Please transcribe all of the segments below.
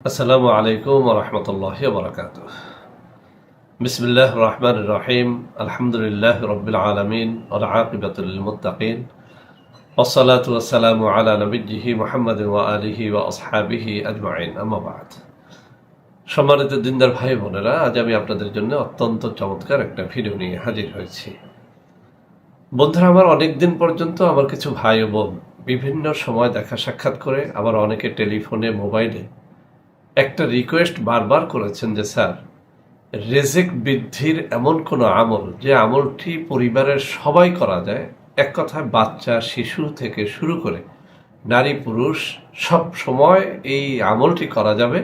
আসসালামু আলাইকুম ওয়া রাহমাতুল্লাহি ওয়া বারাকাতুহু। বিসমিল্লাহির রহমানির রহিম। আলহামদুলিল্লাহি রাব্বিল আলামিন ওয়াল আকিবাতু লিল মুত্তাকিন। ওয়াসসালাতু ওয়াসসালামু আলা নাবিয়্যিহি মুহাম্মাদিন ওয়া আলিহি ওয়া আসহাবিহি আজমাইন। আম্মা বা'দ। সম্মানিত দিনদার ভাই বোনেরা, আজ আমি আপনাদের জন্য অত্যন্ত চমৎকার একটা ভিডিও নিয়ে হাজির হয়েছি। বন্ধুরা, আমার অনেকদিন পর্যন্ত আমার কিছু ভাই ও বোন বিভিন্ন সময় দেখা সাক্ষাৎ করে, আবার অনেকে টেলিফোনে, মোবাইলে একটা রিকোয়েস্ট বারবার করেছেন যে স্যার, রেজেক বৃদ্ধির এমন কোনো আমল যে আমলটি পরিবারের সবাই করা যায়, এক কথায় বাচ্চা শিশু থেকে শুরু করে নারী পুরুষ সব সময় এই আমলটি করা যাবে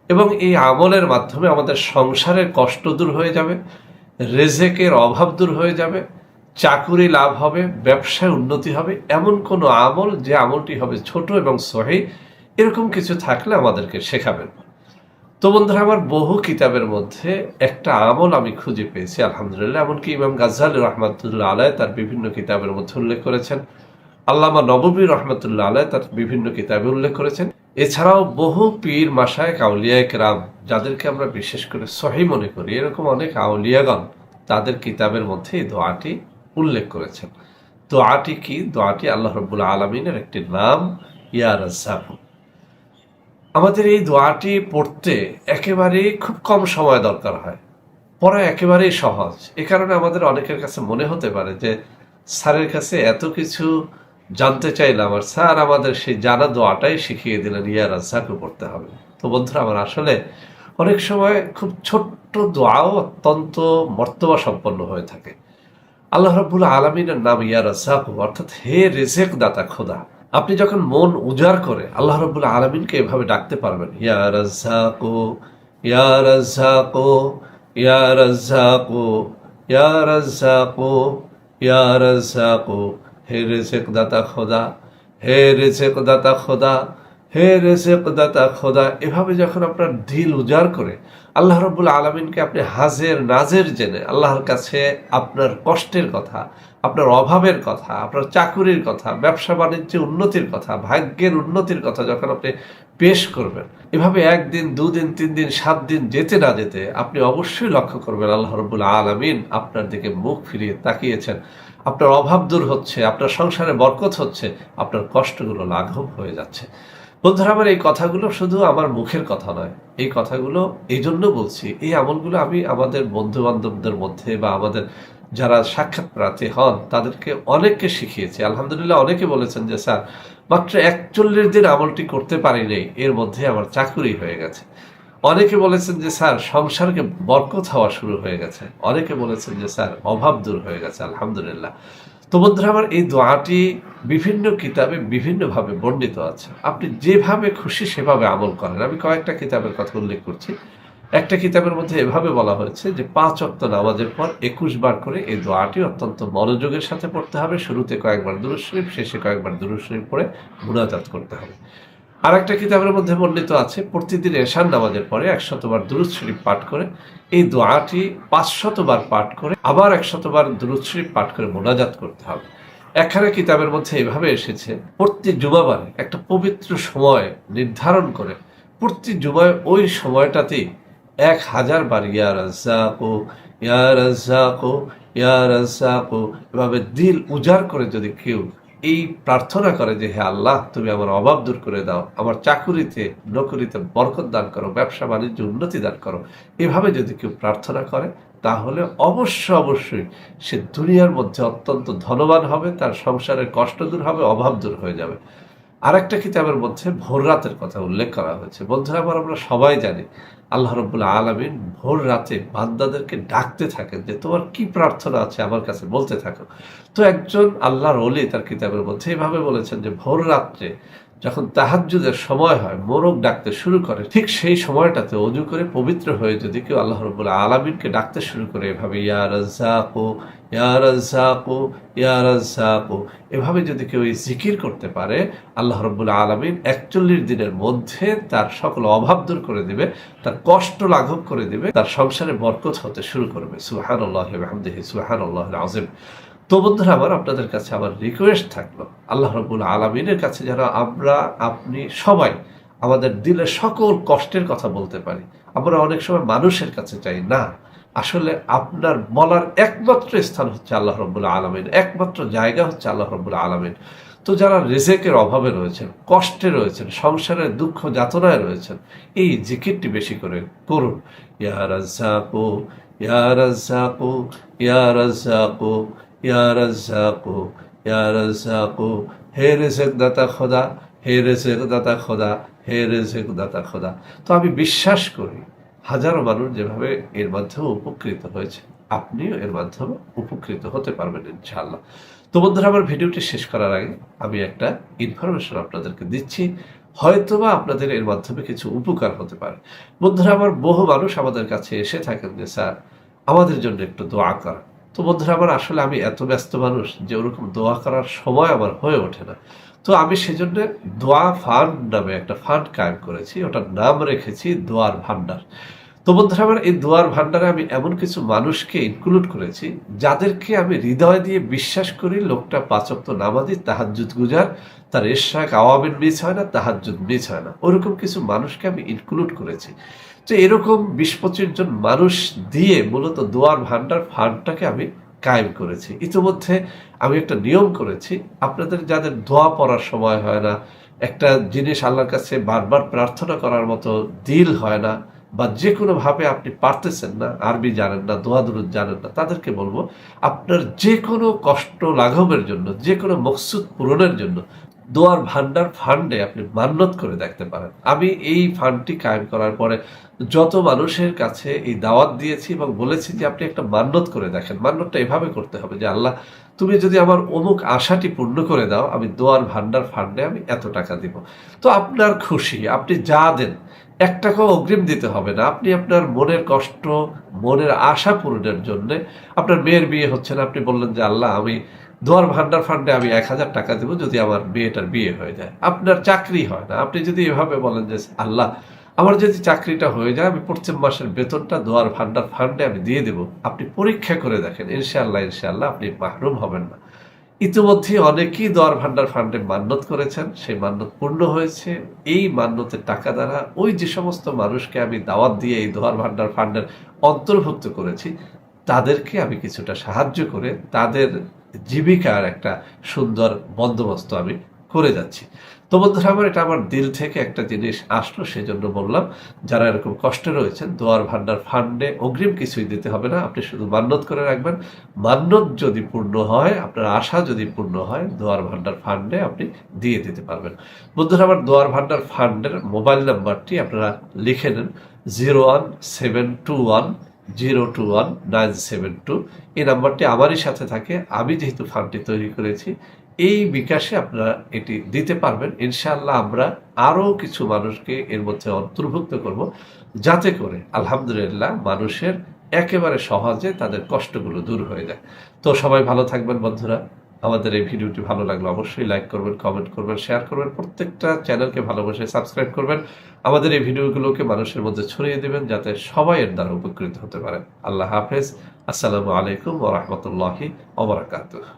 এবং এই আমলের মাধ্যমে আমাদের সংসারের কষ্ট দূর হয়ে যাবে, রেজেকের অভাব দূর হয়ে যাবে, চাকুরি লাভ হবে, ব্যবসায় উন্নতি হবে, এমন কোনো আমল যে আমলটি হবে ছোট এবং সহিহ, এরকম কিছু থাকলে আমাদেরকে শেখাবেন। তো বন্ধুরা, আমার বহু কিতাবের মধ্যে একটা আমল আমি খুঁজে পেয়েছি আলহামদুলিল্লাহ। এমনকি ইমাম গাজ্জালী রহমাতুল্লাহ আলাইহি তার বিভিন্ন কিতাবের মধ্যে উল্লেখ করেছেন, আল্লামা নববী রহমাতুল্লাহ আলাইহি তার বিভিন্ন কিতাবে উল্লেখ করেছেন। এছাড়াও বহু পীর মাশায়েখ আউলিয়ায়ে কেরাম, যাদেরকে আমরা বিশেষ করে সহিহ মনে করি, এরকম অনেক আউলিয়াগণ তাদের কিতাবের মধ্যে এই দোয়াটি উল্লেখ করেছেন। দোয়াটি কি? দোয়াটি আল্লাহ রাব্বুল আলামিনের একটি নাম, ইয়া রাজ্জাক। আমাদের এই দোয়াটি পড়তে একেবারেই খুব কম সময় দরকার হয়, পড়া একেবারেই সহজ। এ কারণে আমাদের অনেকের কাছে মনে হতে পারে যে স্যারের কাছে এত কিছু জানতে চাইলাম আর স্যার আমাদের সেই জানা দোয়াটাই শিখিয়ে দিলেন, ইয়া রাজ্জাকু পড়তে হবে। তো বন্ধুরা আমার, আসলে অনেক সময় খুব ছোট্ট দোয়াও অত্যন্ত মর্তবা সম্পন্ন হয়ে থাকে। আল্লাহ রাব্বুল আলামিনের নাম ইয়া রাজ্জাকু, অর্থাৎ হে রিজেক দাতা খোদা। আপনি যখন মন উজাড় করে আল্লাহ রাব্বুল আলামিনকে এভাবে ডাকতে পারবেন, ইয়া রাজ্জাকু, ইয়া রাজ্জাকু, ইয়া রাজ্জাকু, ইয়া রাজ্জাকু, ইয়া রাজ্জাকু, হে রিজেক দাতা খোদা, হে রিজেক দাতা খোদা, হে রিজেক দাতা খোদা। এভাবে যখন আপনার দিল উজাড় করে আল্লাহ রাব্বুল আলামিনকে আপনি হাজের নাজের জেনে আল্লাহর কাছে আপনার কষ্টের কথা, আপনার অভাবের কথা, আপনার চাকুরির কথা, ব্যবসা বাণিজ্যে উন্নতির কথা, ভাগ্যের উন্নতির কথা যখন আপনি পেশ করবেন, এভাবে একদিন, দুদিন, 3 দিন, 7 দিন যেতে না যেতে আপনি অবশ্যই লক্ষ্য করবেন আল্লাহ রাব্বুল আলামিন আপনার দিকে মুখ ফিরিয়ে তাকিয়েছেন, আপনার অভাব দূর হচ্ছে, আপনার সংসারে বরকত হচ্ছে, আপনার কষ্টগুলো লাঘব হয়ে যাচ্ছে। বন্ধুরা আমার, এই কথাগুলো শুধু আমার মুখের কথা নয়, এই কথাগুলো এই জন্য বলছি, এই আমলগুলো আমি আমাদের বন্ধু বান্ধবদের মধ্যে বা আমাদের যারা সাক্ষাৎ প্রার্থী হন তাদেরকে অনেককে শিখিয়েছি আলহামদুলিল্লাহ। অনেকে বলেছেন যে স্যার, মাত্র 41 দিন আমলটি করতে পারিনি, এর মধ্যে আমার চাকুরি হয়ে গেছে। অনেকে বলেছেন যে স্যার, সংসারকে বরকত হওয়া শুরু হয়ে গেছে। অনেকে বলেছেন যে স্যার, অভাব দূর হয়ে গেছে আলহামদুলিল্লাহ। তো বন্ধুরা আমার, এই দোয়াটি বিভিন্ন কিতাবে বিভিন্নভাবে বর্ণিত আছে। আপনি যেভাবে খুশি সেভাবে আমল করেন। আমি কয়েকটা কিতাবের কথা উল্লেখ করছি। একটা কিতাবের মধ্যে এভাবে বলা হয়েছে যে 5 ওয়াক্ত নামাজের পর 21 বার করে এই দোয়াটি অত্যন্ত মনোযোগের সাথে পড়তে হবে। শুরুতে কয়েকবার দুরূদ শরীফ, শেষে কয়েকবার দুরূদ শরীফ পড়ে মুনাজাত করতে হবে। আর একটা কিতাবের মধ্যে বর্ণিত আছে প্রতিদিন এশার নামাজের পরে 100 বার দুরূদ শরীফ পাঠ করে এই দোয়াটি 500 বার পাঠ করে আবার 100 বার দুরূদ শরীফ পাঠ করে মুনাজাত করতে হবে। একখানা কিতাবের মধ্যে এভাবে এসেছে প্রতি জুমাবারে একটা পবিত্র সময় নির্ধারণ করে প্রতি জুমায় ওই সময়টাতেই 1000 বার ইয়া রাজ্জাকু, ইয়া রাজ্জাকু, ইয়া রাজ্জাকু, এভাবে দিল উজাড় করে যদি কেউ এই প্রার্থনা করে যে হে আল্লাহ, তুমি আমার অভাব দূর করে দাও, আমার চাকুরিতে নকরিতে বরকত দান করো, ব্যবসা বাণিজ্য উন্নতি দান করো, এভাবে যদি কেউ প্রার্থনা করে তাহলে অবশ্যই সে দুনিয়ার মধ্যে অত্যন্ত ধনবান হবে, তার সংসারের কষ্ট দূর হবে, অভাব দূর হয়ে যাবে। আরেকটা কিতাবের মধ্যে ভোর রাতের কথা উল্লেখ করা হয়েছে। বন্ধুরা আমার, আমরা সবাই জানি আল্লাহ রাব্বুল আলামিন ভোর রাতে বান্দাদেরকে ডাকতে থাকেন যে তোমার কি প্রার্থনা আছে আমার কাছে বলতে থাকো। তো একজন আল্লাহর ওলি তার কিতাবের মধ্যে এভাবে বলেছেন যে ভোর রাত্রে যখন তাহাজ্জুদের সময় হয়, মোরগ ডাকতে শুরু করে, ঠিক সেই সময়টাতে ওযু করে পবিত্র হয়ে যদি কেউ আল্লাহ রাব্বুল আলামিনকে ডাকতে শুরু করে এভাবে ইয়া রাজ্জাকু, ইয়া রাজ্জাকু, ইয়া রাজ্জাকু, এভাবে যদি কেউ এই জিকির করতে পারে, আল্লাহ রাব্বুল আলামিন 41 দিনের মধ্যে তার সকল অভাব দূর করে দিবে, তার কষ্ট লাঘব করে দিবে, তার সংসারে বরকত হতে শুরু করবে। সুবহানাল্লাহি ওয়া বিহামদিহি, সুবহানাল্লাহিল আযীম। তো বন্ধুরা আমার, আপনাদের কাছে আমার রিকোয়েস্ট থাকলো আল্লাহ রাব্বুল আলামিনের কাছে যেন আমরা আপনি সবাই আমাদের দিলের সকল কষ্টের কথা বলতে পারি। আমরা অনেক সময় মানুষের কাছে চাই না, আসলে আপনার বলার একমাত্র স্থান হচ্ছে আল্লাহ রাব্বুল আলামিন, একমাত্র জায়গা হচ্ছে আল্লাহ রাব্বুল আলামিন। তো যারা রিজেকের অভাবে রয়েছেন, কষ্টে রয়েছেন, সংসারের দুঃখ যাতনায় রয়েছেন, এই জিকিরটি বেশি করে করুন। ইয়া রাজ্জাকু, ইয়া রাজ্জাকু, ইয়া রাজ্জাকু, ইয়া রাজ্জাকু, ইয়া রাজ্জাকু, হে রিজেক দাতা খোদা, হে রিজেক দাতা খোদা, হে রিজেক দাতা খোদা। তো আমি বিশ্বাস করি হাজারো মানুষ যেভাবে এর মাধ্যমে উপকৃত হয়েছে, আপনিও এর মাধ্যমে উপকৃত হতে পারবেন ইনশাআল্লাহ। তো বন্ধুরা, আমার ভিডিওটি শেষ করার আগে আমি একটা ইনফরমেশন আপনাদেরকে দিচ্ছি, হয়তোবা আপনাদের এর মাধ্যমে কিছু উপকার হতে পারে। বন্ধুরা, আমার বহু মানুষ আমাদের কাছে এসে থাকেন যে স্যার আমাদের জন্য একটু দোয়া করা। তো বন্ধুরা আমার, আসলে আমি এত ব্যস্ত মানুষ যে ওরকম দোয়া করার সময় আমার হয়ে ওঠে না। তো আমি সেজন্য দোয়া ফান্ড নামে একটা ফান্ড কায়েম করেছি, ওটার নাম রেখেছি দোয়ার ভান্ডার। তো বন্ধুরা আমার, এই দোয়ার ভান্ডারে আমি এমন কিছু মানুষকে ইনক্লুড করেছি যাদেরকে আমি হৃদয় দিয়ে বিশ্বাস করি লোকটা 5 ওয়াক্ত নামাজি, তাহাজ্জুদ গুজার, তার ইশরাক আওয়ামিন মিস হয় না, তাহাজ্জুদ মিস হয় না, ওরকম কিছু মানুষকে আমি ইনক্লুড করেছি। তো এরকম 20-25 জন মানুষ দিয়ে মূলত দোয়ার ভান্ডার ফান্ডটাকে আমি কায়েম করেছি। ইতিমধ্যে আমি একটা নিয়ম করেছি, আপনাদের যাদের দোয়া পড়ার সময় হয় না, একটা জিনিস আল্লাহর কাছে বারবার প্রার্থনা করার মতো দিল হয় না, বা যে কোনোভাবে আপনি পারতেছেন না, আরবি জানেন না, দোয়া দুরুদ জানেন না, তাদেরকে বলবো আপনার যে কোনো কষ্ট লাঘবের জন্য, যে কোনো মকসুদ পূরণের জন্য দোয়ার ভান্ডার ফান্ডে আপনি মান্নত করে দেখতে পারেন। আমি এই ফান্ডটি কায়েম করার পরে যত মানুষের কাছে এই দাওয়াত দিয়েছি এবং বলেছি যে আপনি একটা মান্নত করে দেখেন। মান্নতটা এভাবে করতে হবে যে আল্লাহ তুমি যদি আমার অমুক আশাটি পূর্ণ করে দাও, আমি দোয়ার ভান্ডার ফান্ডে আমি এত টাকা দিব। তো আপনার খুশি, আপনি যা দেন, 1 টাকাও অগ্রিম দিতে হবে না। আপনি আপনার মনের কষ্ট, মনের আশা পূরণের জন্য, আপনার মেয়ের বিয়ে হচ্ছে না, আপনি বললেন যে আল্লাহ আমি দোয়ার ভান্ডার ফান্ডে আমি 1000 টাকা দেবো যদি আমার মেয়েটার বিয়ে হয়ে যায়। আপনার চাকরি হয় না, আপনি যদি এভাবে বলেন যে আল্লাহ আমার যদি চাকরিটা হয়ে যায়, আমি প্রত্যেক মাসের বেতনটা দোয়ার ভান্ডার ফান্ডে আমি দিয়ে দেবো। আপনি পরীক্ষা করে দেখেন, ইনশাআল্লাহ ইনশাআল্লাহ আপনি মাহরুম হবেন না। ইতিমধ্যে অনেকেই দোয়ার ভান্ডার ফান্ডে মান্নত করেছেন, সেই মান্নত পূর্ণ হয়েছে। এই মান্নতের টাকা দ্বারা ওই যে সমস্ত মানুষকে আমি দাওয়াত দিয়ে এই দোয়ার ভান্ডার ফান্ডের অন্তর্ভুক্ত করেছি, তাদেরকে আমি কিছুটা সাহায্য করে তাদের জীবিকার একটা সুন্দর বন্দোবস্ত আমি করে যাচ্ছি। তো বন্ধুরা আমার, এটা আমার দিল থেকে একটা জিনিস আসলো, সেজন্য বললাম যারা এরকম কষ্টে রয়েছেন, দোয়ার ভান্ডার ফান্ডে অগ্রিম কিছুই দিতে হবে না, আপনি শুধু মান্নত করে রাখবেন। মান্নত যদি পূর্ণ হয়, আপনার আশা যদি পূর্ণ হয়, দোয়ার ভান্ডার ফান্ডে আপনি দিয়ে দিতে পারবেন। বন্ধুরা আমার, দোয়ার ভান্ডার ফান্ডের মোবাইল নাম্বারটি আপনারা লিখে নেন 01721021972। এই নাম্বারটি আমারই সাথে থাকে। আমি যেহেতু ফান্ডটি তৈরি করেছি, এই বিকাশে আপনারা এটি দিতে পারবেন। ইনশাআল্লাহ আমরা আরও কিছু মানুষকে এর মধ্যে অন্তর্ভুক্ত করব, যাতে করে আলহামদুলিল্লাহ মানুষের একেবারে সহজে তাদের কষ্টগুলো দূর হয়ে যায়। তো সবাই ভালো থাকবেন বন্ধুরা। আমাদের এই ভিডিওটি ভালো লাগলো অবশ্যই লাইক করবেন, কমেন্ট করবেন, শেয়ার করবেন, প্রত্যেকটা চ্যানেলকে ভালোবাসে সাবস্ক্রাইব করবেন। আমাদের এই ভিডিওগুলোকে মানুষের মধ্যে ছড়িয়ে দেবেন যাতে সবাই এর দ্বারা উপকৃত হতে পারে। আল্লাহ হাফেজ। আসসালামু আলাইকুম ওয়া রাহমাতুল্লাহি ওয়া বারাকাতুহু।